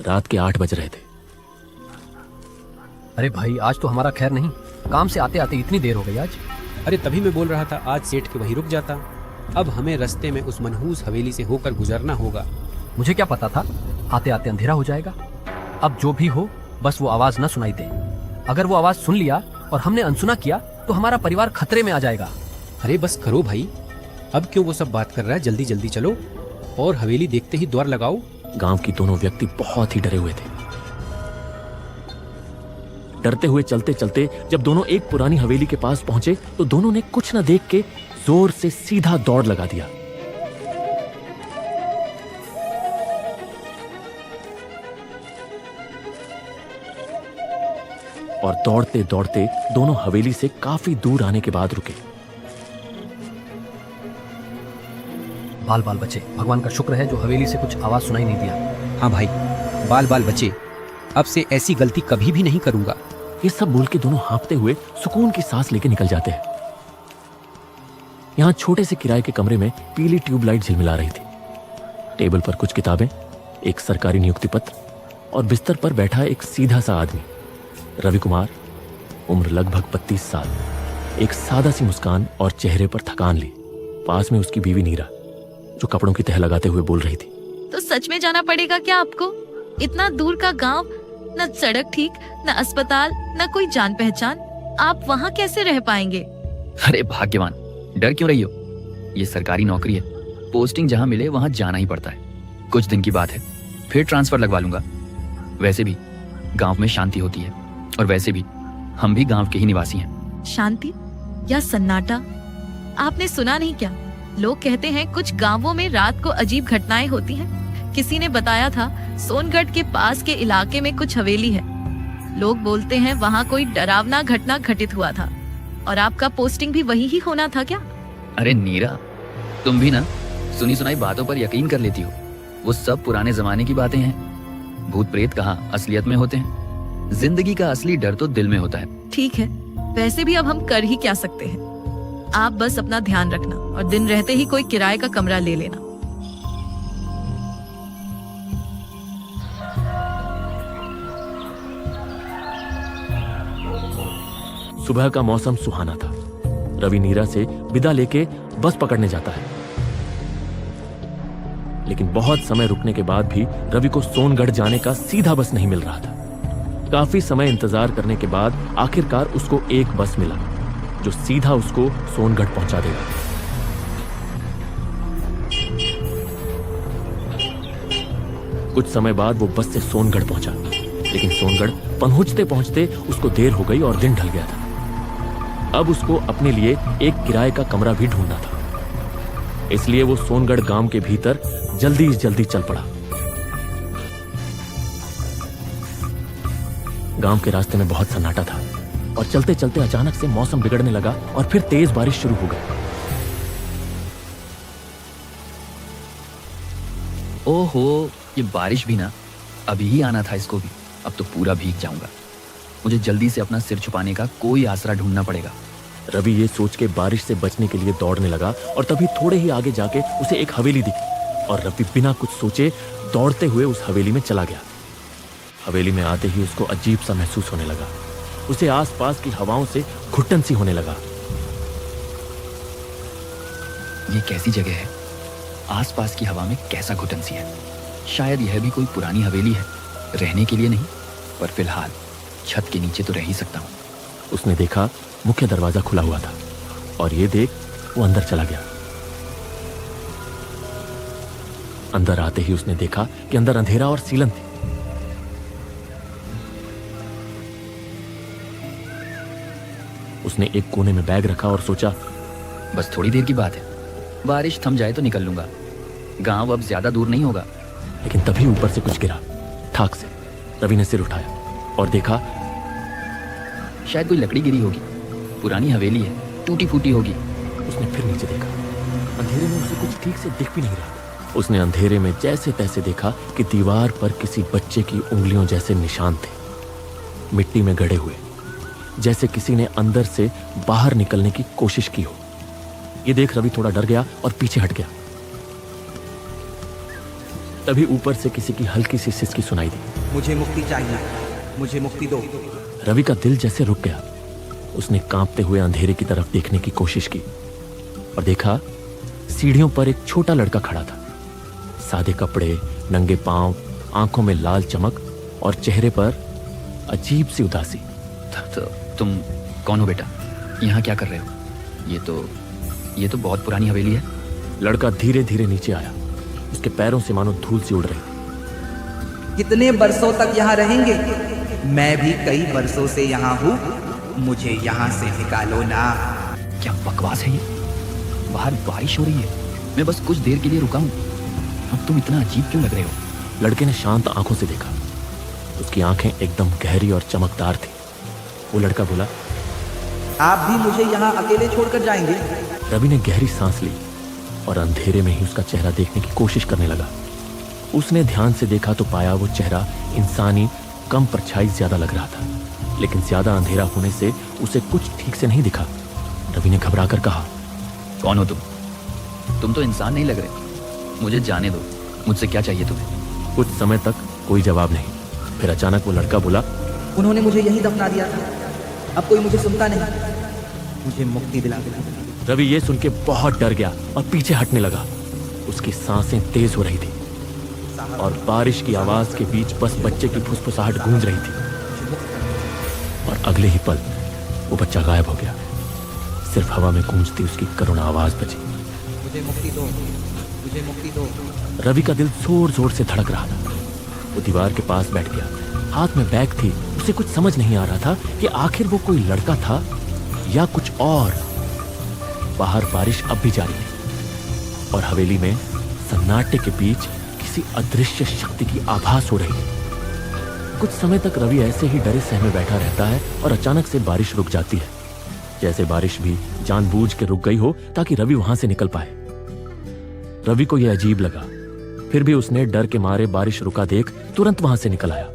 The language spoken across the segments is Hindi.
रात के 8 बज रहे थे। अरे भाई, आज तो हमारा खैर नहीं। काम से आते आते इतनी देर हो गई आज। अरे तभी मैं बोल रहा था आज सेठ के वहीं रुक जाता। अब हमें रास्ते में उस मनहूस हवेली से होकर गुजरना होगा। मुझे क्या पता था आते आते अंधेरा हो जाएगा। अब जो भी हो, बस वो आवाज न सुनाई दे। अगर वो आवाज सुन लिया और हमने अनसुना किया तो हमारा परिवार खतरे में आ जाएगा। अरे बस करो भाई, अब क्यों वो सब बात कर रहा है? जल्दी जल्दी चलो और हवेली देखते ही द्वार लगाओ। गांव की दोनों व्यक्ति बहुत ही डरे हुए थे। डरते हुए चलते चलते जब दोनों एक पुरानी हवेली के पास पहुंचे तो दोनों ने कुछ न देख के जोर से सीधा दौड़ लगा दिया। और दौड़ते दौड़ते दोनों हवेली से काफी दूर आने के बाद रुके। बाल बाल बचे, भगवान का शुक्र है जो हवेली से कुछ आवाज सुनाई नहीं दिया। हाँ भाई, बाल बाल बचे। अब से ऐसी गलती कभी भी नहीं करूंगा। ये सब बोल के दोनों हाँफते हुए सुकून की सांस लेके निकल जाते हैं। यहां छोटे से किराए के कमरे में पीली ट्यूबलाइट झिलमिला रही थी। टेबल पर कुछ किताबें, एक सरकारी नियुक्ति पत्र और बिस्तर पर बैठा एक सीधा सा आदमी, रवि कुमार, उम्र लगभग 32 साल, एक सादा सी मुस्कान और चेहरे पर थकान ली। पास में उसकी बीवी नीरा, जो कपड़ों की तह लगाते हुए बोल रही थी। तो सच में जाना पड़ेगा क्या आपको? इतना दूर का गांव, न सड़क ठीक, न अस्पताल, न कोई जान पहचान। आप वहाँ कैसे रह पाएंगे? अरे भाग्यवान, डर क्यों रही हो? ये सरकारी नौकरी है, पोस्टिंग जहाँ मिले वहाँ जाना ही पड़ता है। कुछ दिन की बात है, फिर ट्रांसफर लगवा लूंगा। वैसे भी गांव में शांति होती है और वैसे भी हम भी गांव के ही निवासी हैं। शांति या सन्नाटा? आपने सुना नहीं क्या? लोग कहते हैं कुछ गांवों में रात को अजीब घटनाएं होती हैं। किसी ने बताया था सोनगढ़ के पास के इलाके में कुछ हवेली है। लोग बोलते हैं वहाँ कोई डरावना घटना घटित हुआ था। और आपका पोस्टिंग भी वही ही होना था क्या? अरे नीरा, तुम भी ना सुनी सुनाई बातों पर यकीन कर लेती हो। वो सब पुराने जमाने की बातें हैं। भूत प्रेत कहाँ असलियत में होते हैं। जिंदगी का असली डर तो दिल में होता है। ठीक है, वैसे भी अब हम कर ही क्या सकते हैं। आप बस अपना ध्यान रखना और दिन रहते ही कोई किराए का कमरा ले लेना। सुबह का मौसम सुहाना था। रवि नीरा से विदा लेके बस पकड़ने जाता है, लेकिन बहुत समय रुकने के बाद भी रवि को सोनगढ़ जाने का सीधा बस नहीं मिल रहा था। काफी समय इंतजार करने के बाद आखिरकार उसको एक बस मिला जो सीधा उसको सोनगढ़ पहुंचा देगा। कुछ समय बाद वो बस से सोनगढ़ पहुंचा, लेकिन सोनगढ़ पहुंचते पहुंचते उसको देर हो गई और दिन ढल गया था। अब उसको अपने लिए एक किराए का कमरा भी ढूंढना था, इसलिए वो सोनगढ़ गांव के भीतर जल्दी जल्दी चल पड़ा। गांव के रास्ते में बहुत सन्नाटा था और चलते चलते अचानक से मौसम बिगड़ने लगा और फिर तेज बारिश शुरू हो गई। ओहो, ये बारिश भी ना अभी ही आना था इसको भी। अब तो पूरा भीग जाऊंगा। मुझे जल्दी से अपना सिर छुपाने का कोई आसरा ढूंढना पड़ेगा। रवि ये सोच के बारिश से बचने के लिए दौड़ने लगा और तभी थोड़े ही आगे जाके उसे एक हवेली दिखी और रवि बिना कुछ सोचे दौड़ते हुए उस हवेली में चला गया। हवेली में आते ही उसको अजीब सा महसूस होने लगा। उसे आसपास की हवाओं से घुटन सी होने लगा। ये कैसी जगह है? आसपास की हवा में कैसा घुटन सी है। शायद यह भी कोई पुरानी हवेली है। रहने के लिए नहीं, पर फिलहाल छत के नीचे तो रह ही सकता हूँ। उसने देखा मुख्य दरवाजा खुला हुआ था और ये देख वो अंदर चला गया। अंदर आते ही उसने देखा कि अंदर अंधेरा और सीलन थी। उसने एक कोने में बैग रखा और सोचा, बस थोड़ी देर की बात है, बारिश थम जाए तो निकल लूंगा। गांव अब ज्यादा दूर नहीं होगा। लेकिन तभी ऊपर से कुछ गिरा ठाक से। रवि ने सिर उठाया और देखा शायद कोई लकड़ी गिरी होगी। पुरानी हवेली है, टूटी फूटी होगी। उसने फिर नीचे देखा। अंधेरे में उसे कुछ ठीक से दिख भी नहीं रहा। उसने अंधेरे में जैसे तैसे देखा कि दीवार पर किसी बच्चे की उंगलियों जैसे निशान थे, मिट्टी में गड़े हुए, जैसे किसी ने अंदर से बाहर निकलने की कोशिश की हो। ये देख रवि थोड़ा डर गया और पीछे हट गया। तभी ऊपर से किसी की हल्की सी सिसकी सुनाई दी। मुझे मुक्ति चाहिए, मुझे मुक्ति दो। रवि का दिल जैसे रुक गया। उसने कांपते हुए अंधेरे की तरफ देखने की कोशिश की और देखा सीढ़ियों पर एक छोटा लड़का खड़ा था। सादे कपड़े, नंगे पांव, आंखों में लाल चमक और चेहरे पर अजीब सी उदासी। तो तुम कौन हो बेटा? यहाँ क्या कर रहे हो? ये तो बहुत पुरानी हवेली है। लड़का धीरे धीरे नीचे आया। उसके पैरों से मानो धूल सी उड़ रही। कितने बरसों तक यहाँ रहेंगे? मैं भी कई बरसों से यहाँ हूँ, मुझे यहाँ से निकालो ना। क्या बकवास है ये? बाहर बारिश हो रही है, मैं बस कुछ देर के लिए रुका हूँ। अब तुम इतना अजीब क्यों लग रहे हो? लड़के ने शांत आंखों से देखा। उसकी आंखें एकदम गहरी और चमकदार थी। वो लड़का बोला, आप भी मुझे यहाँ अकेले छोड़कर जाएंगे? रवि ने गहरी सांस ली और अंधेरे में ही उसका चेहरा देखने की कोशिश करने लगा। उसने ध्यान से देखा तो पाया वो चेहरा इंसानी, कम परछाई ज्यादा लग रहा था, लेकिन ज्यादा अंधेरा होने से उसे कुछ ठीक से नहीं दिखा। रवि ने घबरा कर कहा, कौन हो तुम? तुम तो इंसान नहीं लग रहे। मुझे जाने दो, मुझसे क्या चाहिए तुम्हें? कुछ समय तक कोई जवाब नहीं। फिर अचानक वो लड़का बोला, उन्होंने मुझे यही दफना दिया था, अब कोई मुझे सुनता नहीं, मुझे मुक्ति दिला दो। रवि ये सुन के बहुत डर गया और पीछे हटने लगा। उसकी सांसें तेज हो रही थी और बारिश की आवाज के बीच बस बच्चे की फुसफुसाहट गूंज रही थी। और अगले ही पल वो बच्चा गायब हो गया। सिर्फ हवा में गूंजती उसकी करुण आवाज बची, मुझे मुक्ति दो, मुझे मुक्ति दो। रवि का दिल जोर जोर से धड़क रहा था। वो दीवार के पास बैठ गया। हाथ में बैग थी। उसे कुछ समझ नहीं आ रहा था कि आखिर वो कोई लड़का था या कुछ और। बाहर बारिश अब भी जारी थी और हवेली में सन्नाटे के बीच किसी अदृश्य शक्ति की आभास हो रही है। कुछ समय तक रवि ऐसे ही डरे सहमे बैठा रहता है और अचानक से बारिश रुक जाती है, जैसे बारिश भी जानबूझ के रुक गई हो ताकि रवि वहां से निकल पाए। रवि को यह अजीब लगा, फिर भी उसने डर के मारे बारिश रुका देख तुरंत वहां से निकल आया।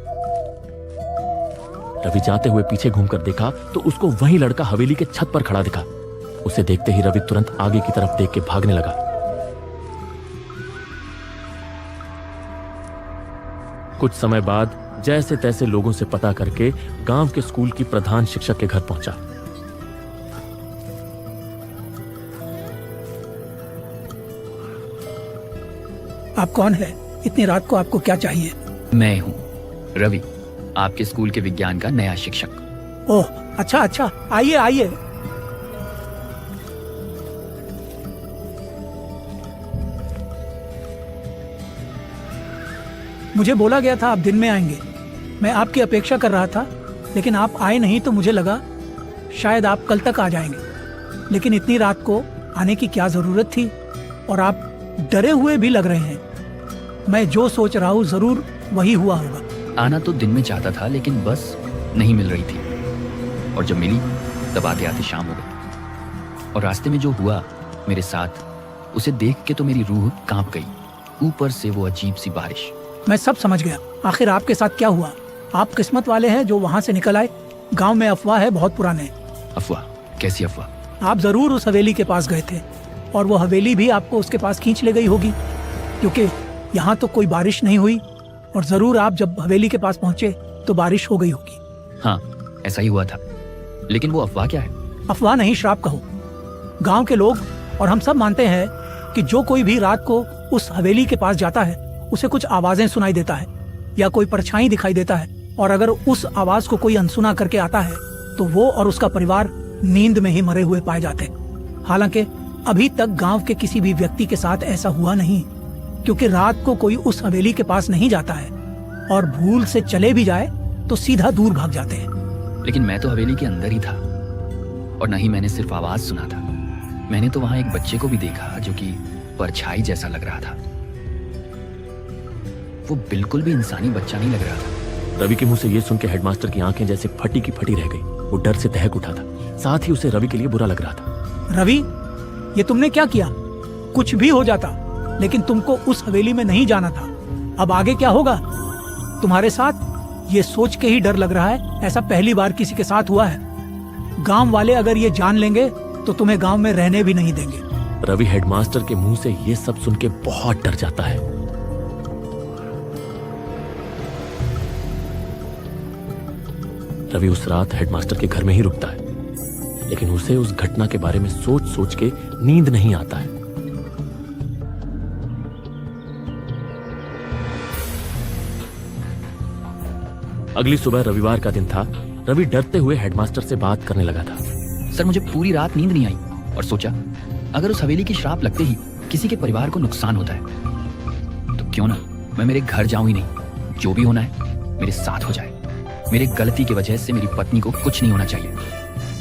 रवि जाते हुए पीछे घूमकर देखा तो उसको वही लड़का हवेली के छत पर खड़ा दिखा। उसे देखते ही रवि तुरंत आगे की तरफ देख के भागने लगा। कुछ समय बाद जैसे तैसे लोगों से पता करके गांव के स्कूल की प्रधान शिक्षक के घर पहुंचा। आप कौन है? इतनी रात को आपको क्या चाहिए? मैं हूँ रवि, आपके स्कूल के विज्ञान का नया शिक्षक। ओह, अच्छा अच्छा, आइए आइए। मुझे बोला गया था आप दिन में आएंगे। मैं आपकी अपेक्षा कर रहा था, लेकिन आप आए नहीं तो मुझे लगा शायद आप कल तक आ जाएंगे। लेकिन इतनी रात को आने की क्या जरूरत थी? और आप डरे हुए भी लग रहे हैं। मैं जो सोच रहा हूँ जरूर वही हुआ होगा। आना तो दिन में चाहता था, लेकिन बस नहीं मिल रही थी, और जब मिली तब आते आते शाम हो गई। और रास्ते में जो हुआ मेरे साथ, उसे देख के तो मेरी रूह कांप गई। ऊपर से वो अजीब सी बारिश। मैं सब समझ गया। आखिर आपके साथ क्या हुआ? आप किस्मत वाले हैं जो वहाँ से निकल आए। गांव में अफवाह है बहुत पुराने। अफवाह? कैसी अफवाह? आप जरूर उस हवेली के पास गए थे और वो हवेली भी आपको उसके पास खींच ले गई होगी, क्योंकि यहाँ तो कोई बारिश नहीं हुई और जरूर आप जब हवेली के पास पहुँचे तो बारिश हो गई होगी। हाँ, ऐसा ही हुआ था। लेकिन वो अफवाह क्या है? अफवाह नहीं, श्राप कहो। गांव के लोग और हम सब मानते हैं कि जो कोई भी रात को उस हवेली के पास जाता है उसे कुछ आवाजें सुनाई देता है या कोई परछाई दिखाई देता है, और अगर उस आवाज को कोई अनसुना करके आता है तो वो और उसका परिवार नींद में ही मरे हुए पाए जाते हैं। हालांकि अभी तक गांव के किसी भी व्यक्ति के साथ ऐसा हुआ नहीं, क्योंकि रात को कोई उस हवेली के पास नहीं जाता है, और भूल से चले भी जाए तो सीधा दूर भाग जाते हैं। लेकिन मैं तो हवेली के अंदर ही था, और नहीं मैंने सिर्फ आवाज सुना था। मैंने तो वहां एक बच्चे को भी देखा जो कि परछाई जैसा लग रहा था। वो बिल्कुल भी इंसानी बच्चा नहीं लग रहा था। रवि के मुंह से ये सुन के हेडमास्टर की आंखें जैसे फटी की फटी रह गई। वो डर से दहक उठा था, साथ ही उसे रवि के लिए बुरा लग रहा था। रवि, ये तुमने क्या किया? कुछ भी हो जाता, लेकिन तुमको उस हवेली में नहीं जाना था। अब आगे क्या होगा तुम्हारे साथ? ये सोच के ही डर लग रहा है, ऐसा पहली बार किसी के साथ हुआ है। गांव वाले अगर ये जान लेंगे तो तुम्हें गांव में रहने भी नहीं देंगे। रवि हेडमास्टर के मुंह से ये सब सुन के बहुत डर जाता है। रवि उस रात हेडमास्टर के घर में ही रुकता है, लेकिन उसे उस घटना के बारे में सोच सोच के नींद नहीं आता है। अगली सुबह रविवार का दिन था। रवि डरते हुए हेडमास्टर से बात करने लगा था। सर, मुझे पूरी रात नींद नहीं आई और सोचा अगर उस हवेली की श्राप लगते ही किसी के परिवार को नुकसान होता है तो क्यों ना मैं मेरे घर जाऊं ही नहीं, जो भी होना है मेरे साथ हो जाए। मेरी गलती की वजह से मेरी पत्नी को कुछ नहीं होना चाहिए।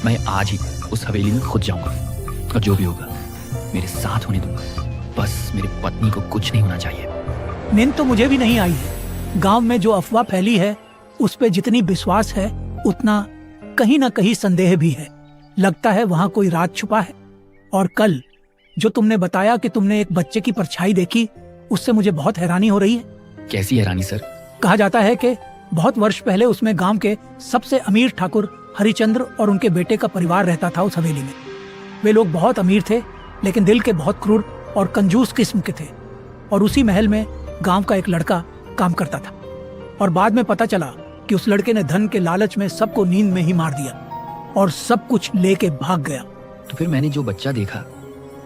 मैं आज ही उस हवेली में खुद जाऊंगा और जो भी होगा मेरे साथ होने दूंगा। बस मेरी पत्नी को कुछ नहीं होना चाहिए। नींद तो मुझे भी नहीं आई है। गांव में जो अफवाह फैली है उस पे जितनी विश्वास है उतना कहीं ना कहीं संदेह भी है। लगता है वहाँ कोई राज छुपा है। और कल जो तुमने बताया कि तुमने एक बच्चे की परछाई देखी, उससे मुझे बहुत हैरानी हो रही है। कैसी हैरानी सर? कहा जाता है कि बहुत वर्ष पहले उसमें गांव के सबसे अमीर ठाकुर हरिचंद्र और उनके बेटे का परिवार रहता था उस हवेली में। वे लोग बहुत अमीर थे, लेकिन दिल के बहुत क्रूर और कंजूस किस्म के थे। और उसी महल में गांव का एक लड़का काम करता था। और बाद में पता चला कि उस लड़के ने धन के लालच में सबको नींद में ही मार दिया और सब कुछ लेके भाग गया। तो फिर मैंने जो बच्चा देखा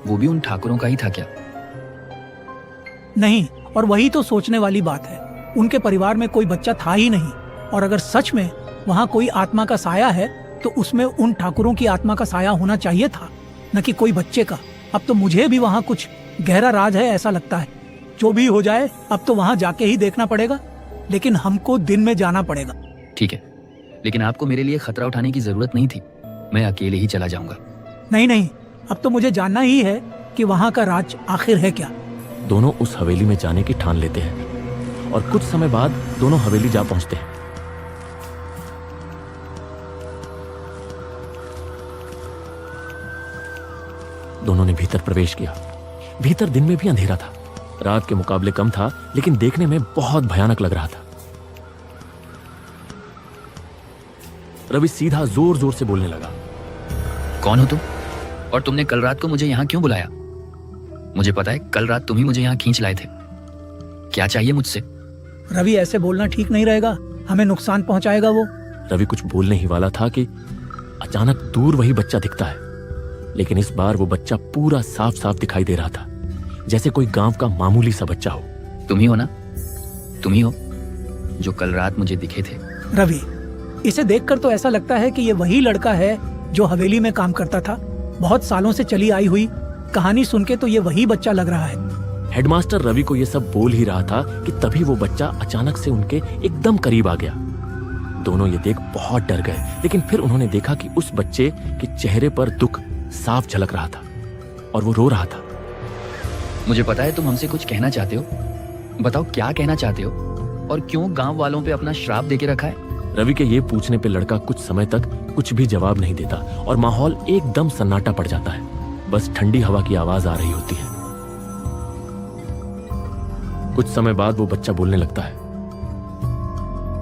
वो भी उन ठाकुरों का ही था क्या? नहीं, और वही तो सोचने वाली बात है। उनके परिवार में कोई बच्चा था ही नहीं। और अगर सच में वहाँ कोई आत्मा का साया है तो उसमें उन ठाकुरों की आत्मा का साया होना चाहिए था, न कि कोई बच्चे का। अब तो मुझे भी वहाँ कुछ गहरा राज है ऐसा लगता है। जो भी हो जाए अब तो वहाँ जाके ही देखना पड़ेगा, लेकिन हमको दिन में जाना पड़ेगा। ठीक है, लेकिन आपको मेरे लिए खतरा उठाने की जरूरत नहीं थी। मैं अकेले ही चला जाऊंगा। नहीं नहीं, अब तो मुझे जानना ही है कि वहाँ का राज आखिर है क्या। दोनों उस हवेली में जाने की ठान लेते हैं और कुछ समय बाद दोनों हवेली जा पहुंचते हैं। दोनों ने भीतर प्रवेश किया। भीतर दिन में भी अंधेरा था। रात के मुकाबले कम था, लेकिन देखने में बहुत भयानक लग रहा था। रवि सीधा जोर जोर से बोलने लगा। कौन हो तुम? और तुमने कल रात को मुझे यहाँ क्यों बुलाया? मुझे पता है कल रात तुम ही मुझे यहाँ खींच लाए थे। क्या चाहिए मुझसे? रवि, ऐसे बोलना ठीक नहीं रहेगा। हमें नुकसान पहुंचाएगा वो। रवि कुछ बोलने ही वाला था कि अचानक दूर वही बच्चा दिखता है, लेकिन इस बार वो बच्चा पूरा साफ साफ दिखाई दे रहा था, जैसे कोई गांव का मामूली सा बच्चा हो। तुम ही हो ना? तुम ही हो जो कल रात मुझे दिखे थे? रवि, इसे देखकर तो ऐसा लगता है कि ये वही लड़का है जो हवेली में काम करता था। बहुत सालों से चली आई हुई कहानी सुन के तो ये वही बच्चा लग रहा है। हेडमास्टर रवि को ये सब बोल ही रहा था कि तभी वो बच्चा अचानक से उनके एकदम करीब आ गया। दोनों ये देख बहुत डर गए, लेकिन फिर उन्होंने देखा कि उस बच्चे के चेहरे पर दुख साफ झलक रहा था और वो रो रहा था। मुझे पता है तुम हमसे कुछ कहना चाहते हो। बताओ क्या कहना चाहते हो और क्यों गांव वालों पे अपना श्राप देके रखा है? रवि के ये पूछने पे लड़का कुछ समय तक कुछ भी जवाब नहीं देता और माहौल एकदम सन्नाटा पड़ जाता है। बस ठंडी हवा की आवाज आ रही होती है। कुछ समय बाद वो बच्चा बोलने लगता है।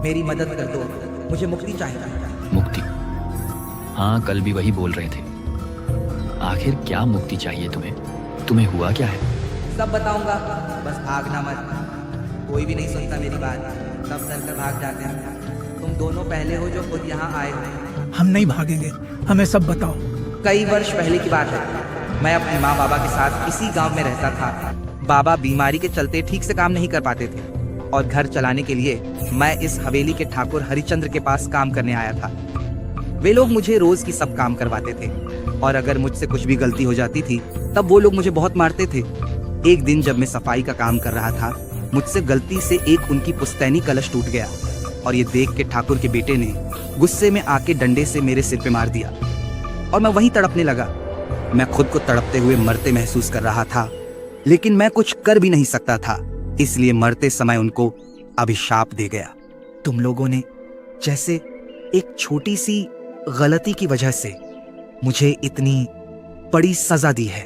मेरी मदद कर दो, मुझे मुक्ति चाहिए। मुक्ति? हाँ, कल भी वही बोल रहे थे। आखिर क्या मुक्ति चाहिए तुम्हें? तुम्हें हुआ क्या है? सब बताऊंगा, बस भागना मत। कोई भी नहीं सुनता मेरी बात, सब डर कर भाग जाते हैं। तुम दोनों पहले हो जो खुद यहाँ आए हो। हम नहीं भागेंगे, हमें सब बताओ। कई वर्ष पहले की बात है। मैं अपने माँ बाबा के साथ इसी गांव में रहता था। बाबा बीमारी के चलते ठीक से काम नहीं कर पाते थे और घर चलाने के लिए मैं इस हवेली के ठाकुर हरिचंद्र के पास काम करने आया था। वे लोग मुझे रोज की सब काम करवाते थे और अगर मुझसे कुछ भी गलती हो जाती थी तब वो लोग मुझे बहुत मारते थे। एक दिन जब मैं सफाई का काम कर रहा था, मुझसे गलती से एक उनकी पुस्तैनी कलश टूट गया और ये देख के ठाकुर के बेटे ने गुस्से में आके डंडे से मेरे सिर पे मार दिया और मैं वहीं तड़पने लगा। मैं खुद को तड़पते हुए मरते महसूस कर रहा था, लेकिन मैं कुछ कर भी नहीं सकता था, इसलिए मरते समय उनको अभिशाप दे गया। तुम लोगों ने जैसे एक छोटी सी गलती की वजह से मुझे इतनी बड़ी सजा दी है,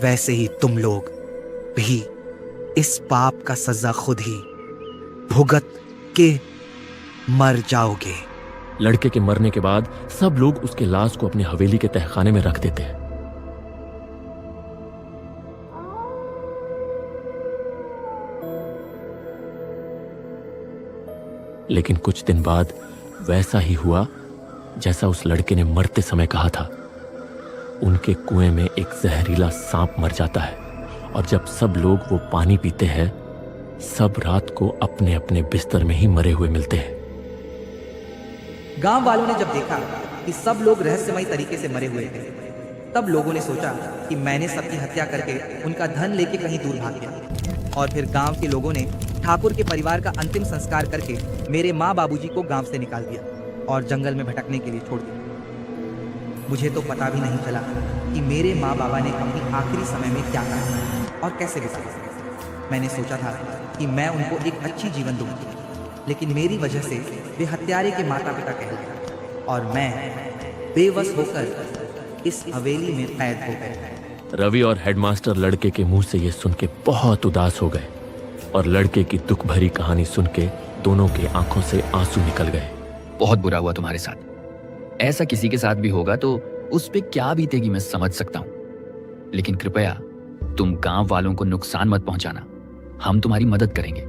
वैसे ही तुम लोग भी इस पाप का सजा खुद ही भुगत के मर जाओगे। लड़के के मरने के बाद सब लोग उसके लाश को अपनी हवेली के तहखाने में रख देते हैं। लेकिन कुछ दिन बाद वैसा ही हुआ जैसा उस लड़के ने मरते समय कहा था। उनके कुएं में एक जहरीला सांप मर जाता है और जब सब लोग वो पानी पीते हैं, सब रात को अपने अपने बिस्तर में ही मरे हुए मिलते हैं। गांव वालों ने जब देखा कि सब लोग रहस्यमयी तरीके से मरे हुए थे, तब लोगों ने सोचा कि मैंने सबकी हत्या करके उनका धन लेके कहीं दूर भाग गया। और फिर गांव के लोगों ने ठाकुर के परिवार का अंतिम संस्कार करके मेरे माँ बाबूजी को गांव से निकाल दिया और जंगल में भटकने के लिए छोड़ दिया। मुझे तो पता भी नहीं चला कि मेरे माँ बाबा ने अपनी आखिरी समय में क्या कहा और कैसे बिताया। मैंने सोचा था कि मैं उनको एक अच्छी जीवन दूंगी, लेकिन मेरी वजह से वे हत्यारे के माता पिता कहलाए और मैं बेबस होकर इस हवेली में कैद हो गया। रवि और हेडमास्टर लड़के के मुंह से ये सुन के बहुत उदास हो गए और लड़के की दुख भरी कहानी सुन के दोनों के आंखों से आंसू निकल गए। बहुत बुरा हुआ तुम्हारे साथ। ऐसा किसी के साथ भी होगा तो उस पे क्या बीतेगी मैं समझ सकता हूं, लेकिन कृपया तुम गांव वालों को नुकसान मत पहुंचाना। हम तुम्हारी मदद करेंगे।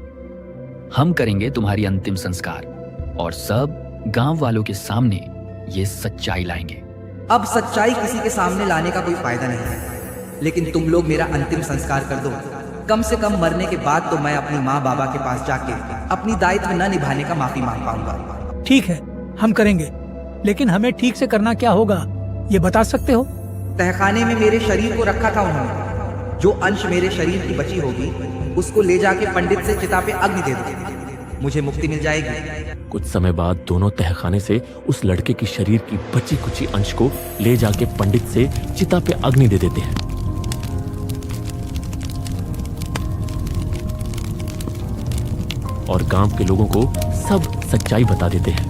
हम करेंगे तुम्हारी अंतिम संस्कार और सब गांव वालों के सामने ये सच्चाई लाएंगे। अब सच्चाई किसी के सामने लाने का कोई फायदा नहीं है, लेकिन तुम लोग मेरा अंतिम संस्कार कर दो। कम से कम मरने के बाद तो मैं अपनी माँ बाबा के पास जाके अपनी दायित्व न निभाने का माफी मांग पाऊंगा। ठीक है, हम करेंगे, लेकिन हमें ठीक से करना क्या होगा ये बता सकते हो? तहखाने में मेरे शरीर को रखा था उन्होंने। जो अंश मेरे शरीर की बची होगी उसको ले जाके पंडित से चिता पे अग्नि दे दो, मुझे मुक्ति मिल जाएगी। कुछ समय बाद दोनों तहखाने से उस लड़के की शरीर की बची कुची अंश को ले जाके पंडित से चिता पे अग्नि दे देते हैं। और गांव के लोगों को सब सच्चाई बता देते हैं।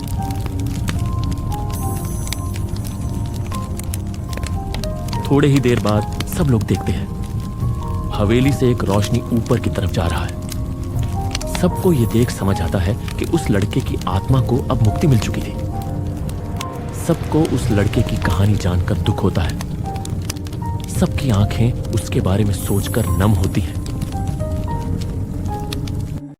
थोड़े ही देर बाद सब लोग देखते हैं हवेली से एक रोशनी ऊपर की तरफ जा रहा है। सबको ये देख समझ आता है कि उस लड़के की आत्मा को अब मुक्ति मिल चुकी थी। सबको उस लड़के की कहानी जानकर दुख होता है। सबकी आंखें उसके बारे में सोचकर नम होती हैं।